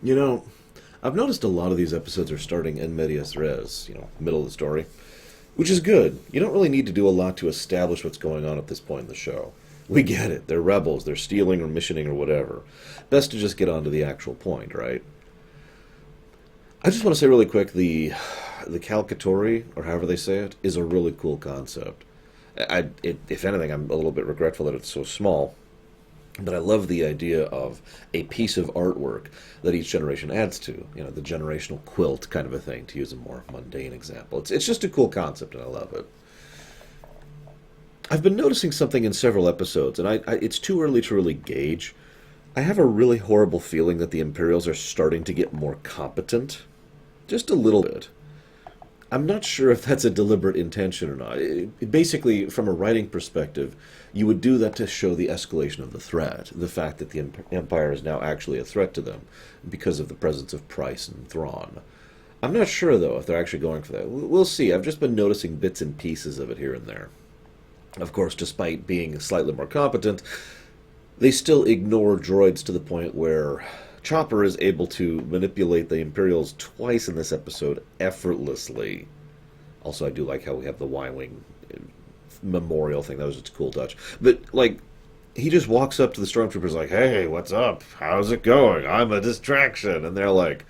You know, I've noticed a lot of these episodes are starting in medias res, middle of the story, which is good. You don't really need to do a lot to establish what's going on at this point in the show. We get it. They're rebels. They're stealing or missioning or whatever. Best to just get on to the actual point, right? I just want to say really quick, the Calcatori, or however they say it, is a really cool concept. If anything, I'm a little bit regretful that it's so small, but I love the idea of a piece of artwork that each generation adds to. The generational quilt kind of a thing, to use a more mundane example. It's just a cool concept, and I love it. I've been noticing something in several episodes, and it's too early to really gauge. I have a really horrible feeling that the Imperials are starting to get more competent. Just a little bit. I'm not sure if that's a deliberate intention or not. Basically, from a writing perspective, you would do that to show the escalation of the threat, the fact that the Empire is now actually a threat to them because of the presence of Price and Thrawn. I'm not sure, though, if they're actually going for that. We'll see. I've just been noticing bits and pieces of it here and there. Of course, despite being slightly more competent, they still ignore droids to the point where Chopper is able to manipulate the Imperials twice in this episode effortlessly. Also, I do like how we have the Y-Wing memorial thing. That was just a cool touch. But, he just walks up to the stormtroopers like, "Hey, what's up? How's it going? I'm a distraction." And they're like,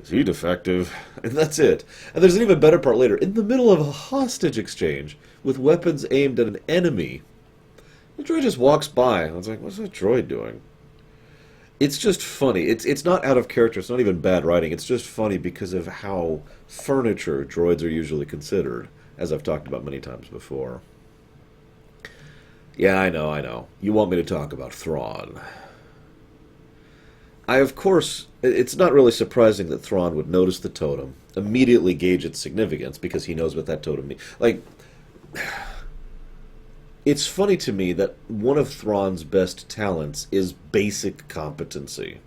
"Is he defective?" And that's it. And there's an even better part later. In the middle of a hostage exchange, with weapons aimed at an enemy, the droid just walks by. I was like, what's that droid doing? It's just funny. It's not out of character. It's not even bad writing. It's just funny because of how furniture droids are usually considered, as I've talked about many times before. Yeah, I know, I know. You want me to talk about Thrawn. Of course, it's not really surprising that Thrawn would notice the totem, immediately gauge its significance because he knows what that totem means. It's funny to me that one of Thrawn's best talents is basic competency.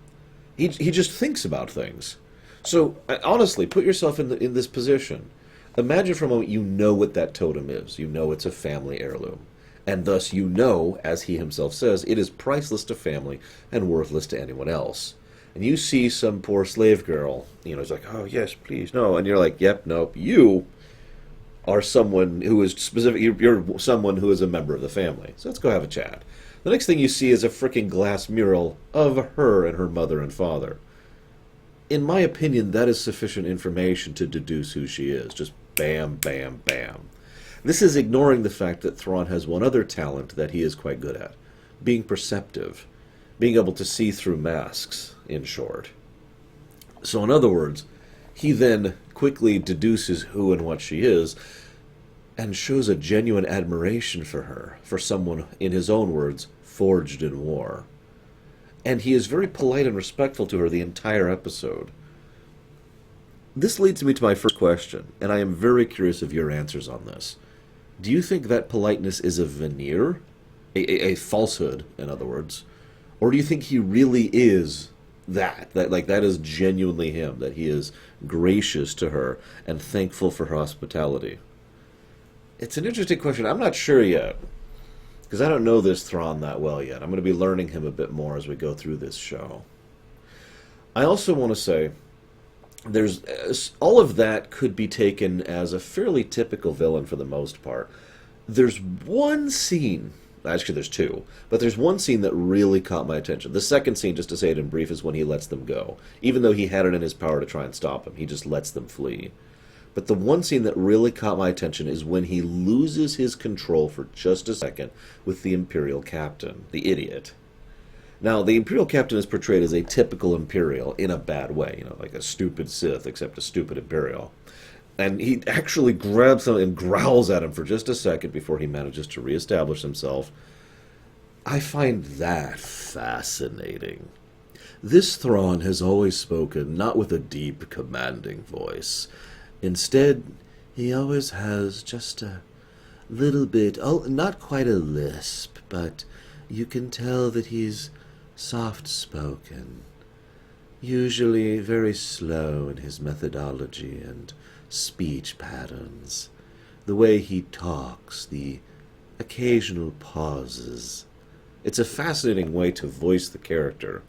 He just thinks about things. So honestly, put yourself in this position. Imagine for a moment you know what that totem is. You know it's a family heirloom. And thus you know, as he himself says, it is priceless to family and worthless to anyone else. And you see some poor slave girl, it's like, "Oh, yes, please, no." And you're like, "Yep, nope, you are someone who is specific. You're someone who is a member of the family. So let's go have a chat." The next thing you see is a freaking glass mural of her and her mother and father. In my opinion, that is sufficient information to deduce who she is. Just bam, bam, bam. This is ignoring the fact that Thrawn has one other talent that he is quite good at: being perceptive, being able to see through masks, in short. So, in other words, he then quickly deduces who and what she is and shows a genuine admiration for her, for someone, in his own words, forged in war. And he is very polite and respectful to her the entire episode. This leads me to my first question, and I am very curious of your answers on this. Do you think that politeness is a veneer? A falsehood, in other words? Or do you think he really is that is genuinely him, that he is gracious to her and thankful for her hospitality? It's an interesting question. I'm not sure yet, because I don't know this Thrawn that well yet. I'm going to be learning him a bit more as we go through this show. I also want to say, there's all of that could be taken as a fairly typical villain for the most part. There's one scene, actually there's two, but there's one scene that really caught my attention. The second scene, just to say it in brief, is when he lets them go. Even though he had it in his power to try and stop them, he just lets them flee. But the one scene that really caught my attention is when he loses his control for just a second with the Imperial captain, the idiot. Now, the Imperial captain is portrayed as a typical Imperial in a bad way, like a stupid Sith, except a stupid Imperial. And he actually grabs him and growls at him for just a second before he manages to reestablish himself. I find that fascinating. This Thrawn has always spoken not with a deep, commanding voice. Instead, he always has just a little bit, not quite a lisp, but you can tell that he's soft-spoken, usually very slow in his methodology and speech patterns. The way he talks, the occasional pauses. It's a fascinating way to voice the character.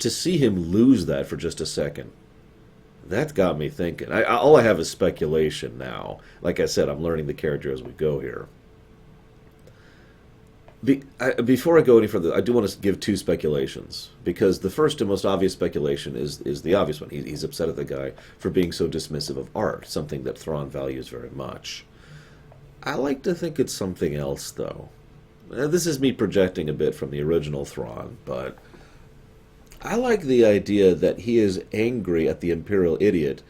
to see him lose that for just a second, that got me thinking. All I have is speculation now. Like I said, I'm learning the character as we go here. Before I go any further, I do want to give two speculations, because the first and most obvious speculation is the obvious one. He's upset at the guy for being so dismissive of art, something that Thrawn values very much. I like to think it's something else, though. This is me projecting a bit from the original Thrawn, but I like the idea that he is angry at the Imperial idiot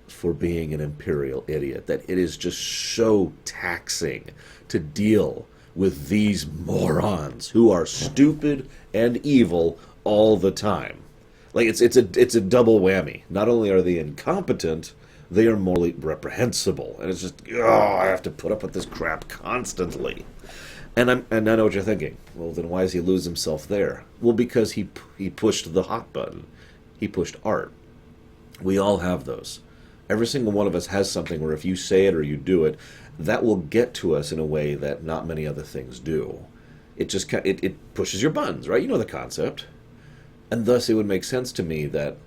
for being an Imperial idiot, that it is just so taxing to deal with these morons who are stupid and evil all the time. Like, it's a double whammy. Not only are they incompetent, they are morally reprehensible, and it's just, oh, I have to put up with this crap constantly. And I know what you're thinking. Well, then why does he lose himself there? Well, because he pushed the hot button. He pushed art. We all have those. Every single one of us has something where if you say it or you do it, that will get to us in a way that not many other things do. It pushes your buttons, right? You know the concept. And thus it would make sense to me that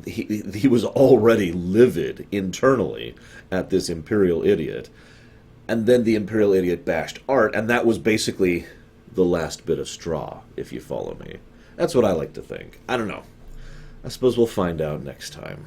he was already livid internally at this Imperial idiot. And then the Imperial idiot bashed art, and that was basically the last bit of straw, if you follow me. That's what I like to think. I don't know. I suppose we'll find out next time.